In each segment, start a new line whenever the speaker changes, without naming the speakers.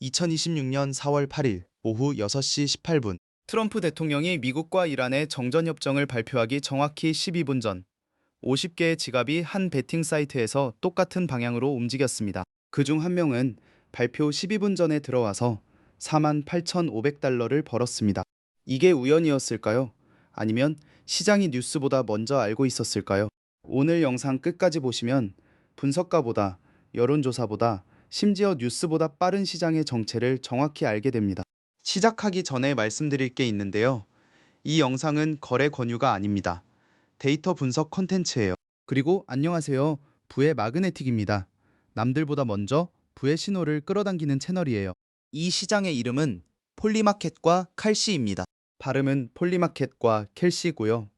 2026년 4월 8일 오후 6시 18분 트럼프 대통령이 미국과 이란의 정전협정을 발표하기 정확히 12분 전 50개의 지갑이 한 베팅 사이트에서 똑같은 방향으로 움직였습니다. 그중 한 명은 발표 12분 전에 들어와서 48,500달러를 벌었습니다. 이게 우연이었을까요? 아니면 시장이 뉴스보다 먼저 알고 있었을까요? 오늘 영상 끝까지 보시면 분석가보다, 여론조사보다, 심지어 뉴스보다 빠른 시장의 정체를 정확히 알게 됩니다. 시작하기 전에 말씀드릴 게 있는데요. 이 영상은 거래 권유가 아닙니다. 데이터 분석 컨텐츠예요. 그리고 안녕하세요. 부의 마그네틱입니다. 남들보다 먼저 부의 신호를 끌어당기는 채널이에요. 이 시장의 이름은 폴리마켓과 칼시입니다. 발음은 폴리마켓과 켈시고요.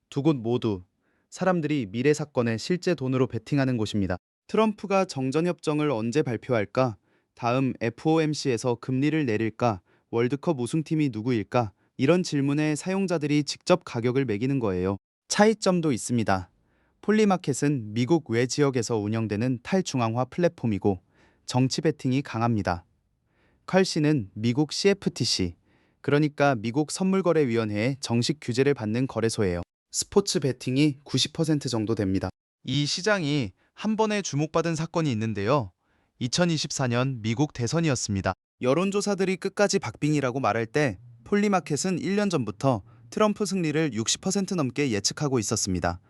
두 곳 모두 사람들이 미래 사건에 실제 돈으로 베팅하는 곳입니다. 트럼프가 정전협정을 언제 발표할까? 다음 FOMC에서 금리를 내릴까? 월드컵 우승팀이 누구일까? 이런 질문에 사용자들이 직접 가격을 매기는 거예요. 차이점도 있습니다. 폴리마켓은 미국 외 지역에서 운영되는 탈중앙화 플랫폼이고 정치 베팅이 강합니다. 칼시는 미국 CFTC, 그러니까 미국 선물거래위원회의 정식 규제를 받는 거래소예요. 스포츠 베팅이 90% 정도 됩니다. 이 시장이 한 번에 주목받은 사건이 있는데요. 2024년 미국 대선이었습니다. 여론조사들이 끝까지 박빙이라고 말할 때 폴리마켓은 1년 전부터 트럼프 승리를 60% 넘게 예측하고 있었습니다.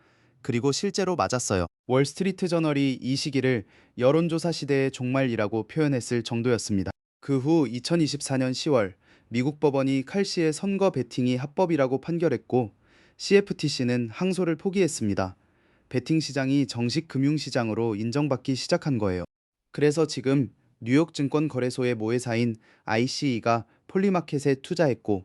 그리고 실제로 맞았어요. 월스트리트 저널이 이 시기를 여론조사 시대의 종말이라고 표현했을 정도였습니다. 그 후 2024년 10월 미국 법원이 칼시의 선거 베팅이 합법이라고 판결했고 CFTC는 항소를 포기했습니다. 베팅 시장이 정식 금융시장으로 인정받기 시작한 거예요. 그래서 지금 뉴욕 증권거래소의 모회사인 ICE가 폴리마켓에 투자했고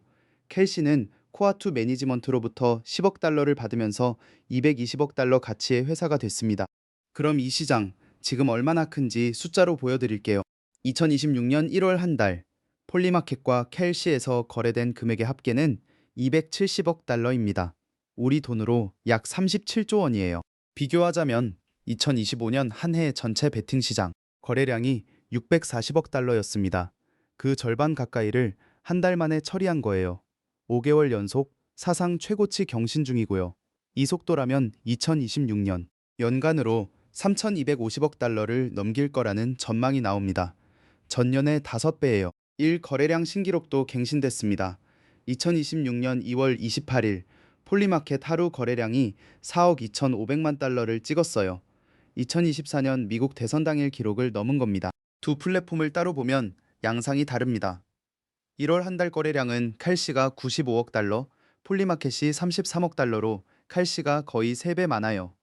켈시는 코아투 매니지먼트로부터 10억 달러를 받으면서 220억 달러 가치의 회사가 됐습니다. 그럼 이 시장 지금 얼마나 큰지 숫자로 보여드릴게요. 2026년 1월 한 달 폴리마켓과 켈시에서 거래된 금액의 합계는 270억 달러입니다. 우리 돈으로 약 37조 원이에요. 비교하자면 2025년 한 해 전체 베팅 시장 거래량이 640억 달러였습니다. 그 절반 가까이를 한 달 만에 처리한 거예요. 5개월 연속 사상 최고치 경신 중이고요. 이 속도라면 2026년 연간으로 3,250억 달러를 넘길 거라는 전망이 나옵니다. 전년의 5배예요. 1 거래량 신기록도 갱신됐습니다. 2026년 2월 28일 폴리마켓 하루 거래량이 4억 2,500만 달러를 찍었어요. 2024년 미국 대선 당일 기록을 넘은 겁니다. 두 플랫폼을 따로 보면 양상이 다릅니다. 1월 한 달 거래량은 칼시가 95억 달러, 폴리마켓이 33억 달러로 칼시가 거의 3배 많아요.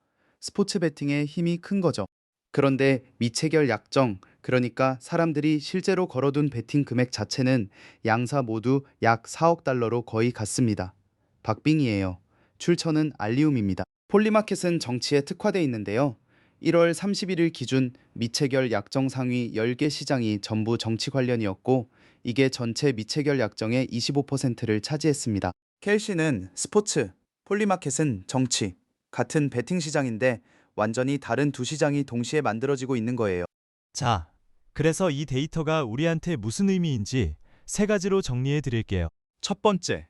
스포츠 베팅의 힘이 큰 거죠. 그런데 미체결 약정, 그러니까 사람들이 실제로 걸어둔 베팅 금액 자체는 양사 모두 약 4억 달러로 거의 같습니다. 박빙이에요. 출처는 알리움입니다. 폴리마켓은 정치에 특화돼 있는데요. 1월 31일 기준 미체결 약정 상위 10개 시장이 전부 정치 관련이었고 이게 전체 미체결 약정의 25%를 차지했습니다. 켈시는 스포츠, 폴리마켓은 정치, 같은 베팅 시장인데 완전히 다른 두 시장이 동시에 만들어지고 있는 거예요.
자, 그래서 이 데이터가 우리한테 무슨 의미인지 세 가지로 정리해 드릴게요.
첫 번째,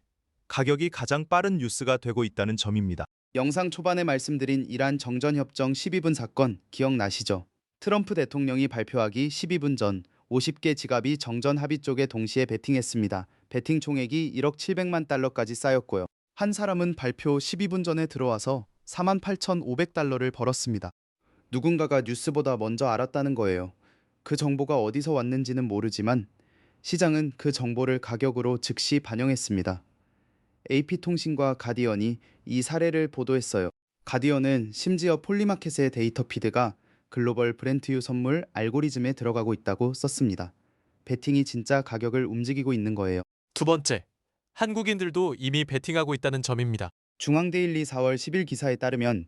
가격이 가장 빠른 뉴스가 되고 있다는 점입니다. 영상 초반에 말씀드린 이란 정전협정 12분 사건 기억나시죠? 트럼프 대통령이 발표하기 12분 전 50개 지갑이 정전 합의 쪽에 동시에 베팅했습니다. 베팅 총액이 1억 700만 달러까지 쌓였고요. 한 사람은 발표 12분 전에 들어와서 48,500달러를 벌었습니다. 누군가가 뉴스보다 먼저 알았다는 거예요. 그 정보가 어디서 왔는지는 모르지만 시장은 그 정보를 가격으로 즉시 반영했습니다. AP통신과 가디언이 이 사례를 보도했어요. 가디언은 심지어 폴리마켓의 데이터 피드가 글로벌 브렌트유 선물 알고리즘에 들어가고 있다고 썼습니다. 베팅이 진짜 가격을 움직이고 있는 거예요.
두 번째, 한국인들도 이미 베팅하고 있다는 점입니다.
중앙데일리 4월 10일 기사에 따르면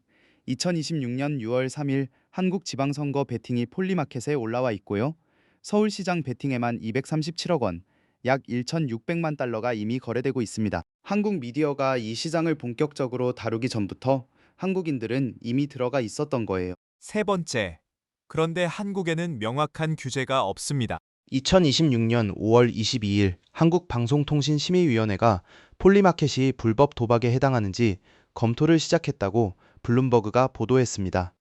2026년 6월 3일 한국 지방선거 베팅이 폴리마켓에 올라와 있고요. 서울시장 베팅에만 237억 원, 약 1,600만 달러가 이미 거래되고 있습니다. 한국 미디어가 이 시장을 본격적으로 다루기 전부터 한국인들은 이미 들어가 있었던 거예요.
세 번째, 그런데 한국에는 명확한 규제가 없습니다. 2026년 5월 22일 한국방송통신심의위원회가 폴리마켓이 불법 도박에 해당하는지 검토를 시작했다고 블룸버그가 보도했습니다.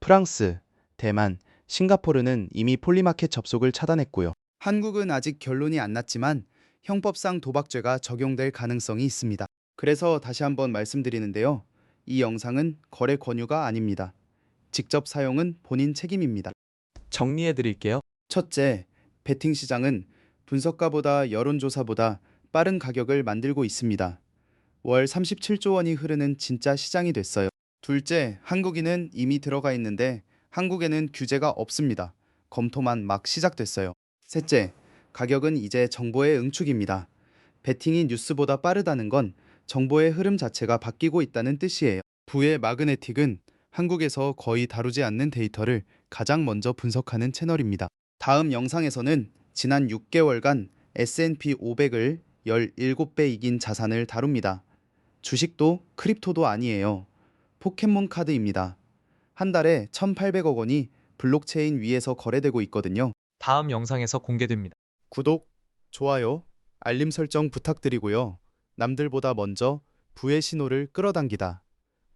프랑스, 대만, 싱가포르는 이미 폴리마켓 접속을 차단했고요.
한국은 아직 결론이 안 났지만 형법상 도박죄가 적용될 가능성이 있습니다. 그래서 다시 한번 말씀드리는데요. 이 영상은 거래 권유가 아닙니다. 직접 사용은 본인 책임입니다.
정리해 드릴게요.
첫째, 베팅 시장은 분석가보다 여론조사보다 빠른 가격을 만들고 있습니다. 월 37조 원이 흐르는 진짜 시장이 됐어요. 둘째, 한국인은 이미 들어가 있는데 한국에는 규제가 없습니다. 검토만 막 시작됐어요. 셋째, 가격은 이제 정보의 응축입니다. 베팅이 뉴스보다 빠르다는 건 정보의 흐름 자체가 바뀌고 있다는 뜻이에요. 부의 마그네틱은 한국에서 거의 다루지 않는 데이터를 가장 먼저 분석하는 채널입니다. 다음 영상에서는 지난 6개월간 S&P 500을 17배 이긴 자산을 다룹니다. 주식도 크립토도 아니에요. 포켓몬 카드입니다. 한 달에 1,800억 원이 블록체인 위에서 거래되고 있거든요.
다음 영상에서 공개됩니다.
구독, 좋아요, 알림 설정 부탁드리고요. 남들보다 먼저 부의 신호를 끌어당기다.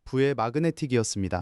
부의 마그네틱이었습니다.